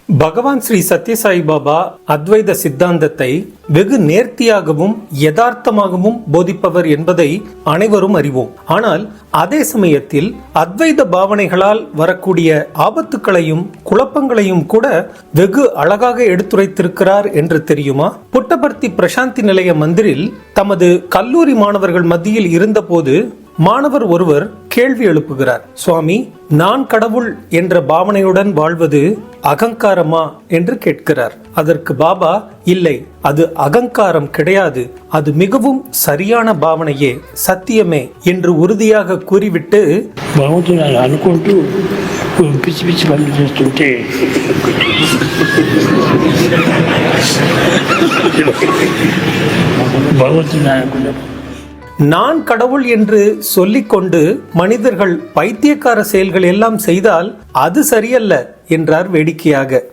பகவான் ஸ்ரீ சத்யசாய் பாபா அத்வைத சித்தாந்தத்தை வெகு நேர்த்தியாகவும் யதார்த்தமாகவும் போதிப்பவர் என்பதை அனைவரும் அறிவோம். ஆனால் அதே சமயத்தில் அத்வைத பாவனைகளால் வரக்கூடிய ஆபத்துக்களையும் குழப்பங்களையும் கூட வெகு அழகாக எடுத்துரைத்திருக்கிறார் என்று தெரியுமா? புட்டபர்த்தி பிரசாந்தி நிலைய மந்திரில் தமது கல்லூரி மாணவர்கள் மத்தியில் இருந்தபோது மாணவர் ஒருவர் கேள்வி எழுப்புகிறார். சுவாமி, நான் கடவுள் என்ற பாவனையுடன் வாழ்வது அகங்காரமா என்று கேட்கிறார். அதற்கு பாபா, இல்லை, அது அகங்காரம் கிடையாது, அது மிகவும் சரியான பாவனையே, சத்தியமே என்று உறுதியாக கூறிவிட்டு భగవంతుడు అనుకుంటూ పిచ్చి పిచ్చి పనులు చేస్తుంటే భగవంతుడు అనుకుంటా நான் கடவுள் என்று சொல்லிக்கொண்டு மனிதர்கள் பைத்தியக்கார செயல்கள் எல்லாம் செய்தால் அது சரியல்ல என்றார் வேடிக்கையாக.